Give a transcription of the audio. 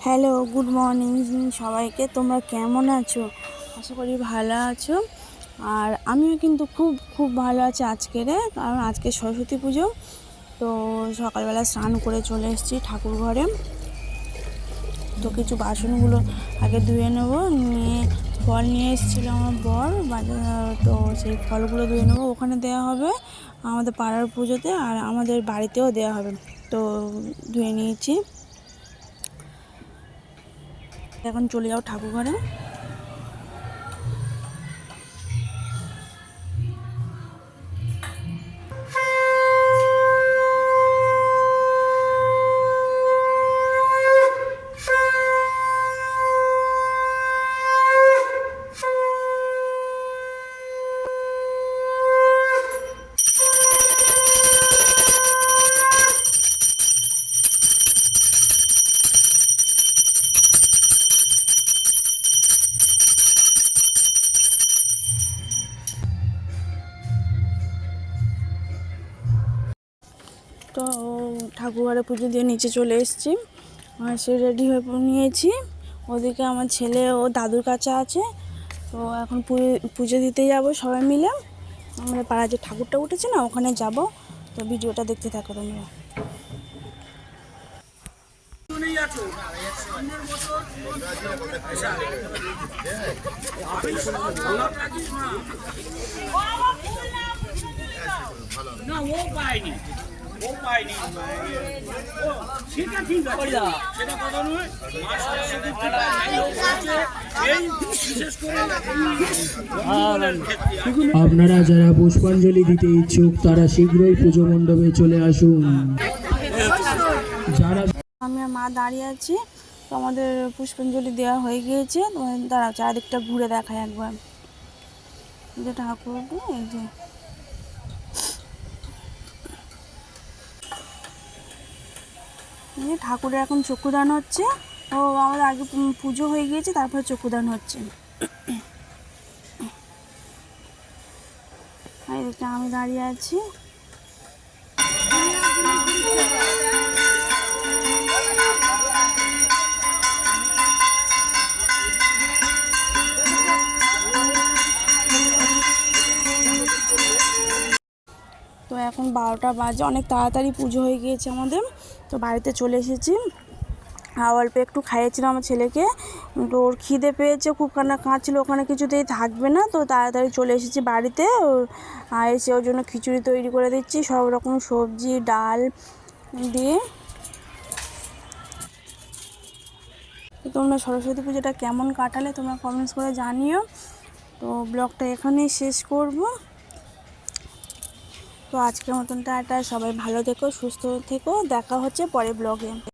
Hello, good morning সবাইকে। তোমরা কেমন আছো? আশা করি ভালো আছো। আর আমিও কিন্তু খুব খুব ভালো আছি আজকেরে, কারণ আজকে সরস্বতী পুজো। তো সকালবেলা স্নান করে চলে এসেছি ঠাকুর ঘরে। তো কিছু বাসনগুলো আগে ধুয়ে নেব, নিয়ে ফল নিয়ে এসেছিলো আমার বর বাজার। তো সেই ফলগুলো ধুয়ে নেবো, ওখানে দেওয়া হবে আমাদের পাড়ার পুজোতে, আর আমাদের বাড়িতেও দেওয়া হবে। তো ধুয়ে নিয়েছি। এখন চলে যাও ঠাকুর ঘরে। তো ঠাকুরঘরে পুজো দিয়ে নিচে চলে এসেছি, আর সে রেডি হয়ে নিয়েছি। ওদিকে আমার ছেলে ও দাদুর কাছে আছে। তো এখন পুজো দিতে যাব সবাই মিলে। আমাদের পাড়ায় যে ঠাকুরটা উঠেছে না, ওখানে যাব। তো ভিডিওটা দেখতে থাকো তোমরা। না ও পায়নি, ও পায়নি, সেটা ঠিক আছে, সেটা কথা নয়। আপনারা যারা পুষ্পাঞ্জলি দিতে ইচ্ছুক তারা শীঘ্রই পুজো মণ্ডপে চলে আসুন। যারা আমি আর মা দাঁড়িয়ে আছি। তো আমাদের পুষ্পাঞ্জলি দেওয়া হয়ে গিয়েছে। দাঁড়াও, চারিদিকটা ঘুরে দেখায় একবার। যে ঠাকুর, এই যে ঠাকুরের এখন চক্ষুদান হচ্ছে। ও আমাদের আগে পুজো হয়ে গিয়েছে, তারপরে চক্ষুদান হচ্ছে। আর এদিকে আমি দাঁড়িয়ে আছি। তো এখন 12টা বাজে, অনেক তাড়াতাড়ি পুজো হয়ে গিয়েছে আমাদের। তো বাড়িতে চলে এসেছি। আর অল্প একটু খাইয়েছিলাম আমার ছেলেকে। তো ওর খিদে পেয়েছে, খুব কাঁদছিল, ওখানে কিছুতেই থাকবে না। তো তাড়াতাড়ি চলে এসেছি বাড়িতে। আর এসে ওর জন্য খিচুড়ি তৈরি করে দিচ্ছি, সব রকম সবজি ডাল দিয়ে। তো তোমরা সরস্বতী পুজোটা কেমন কাটালে তোমরা কমেন্টস করে জানিও। তো ব্লগটা এখানেই শেষ করব। তো আজকের মতন টাটা, সবাই ভালো থেকো, সুস্থ থেকো। দেখা হচ্ছে পরের ব্লগে।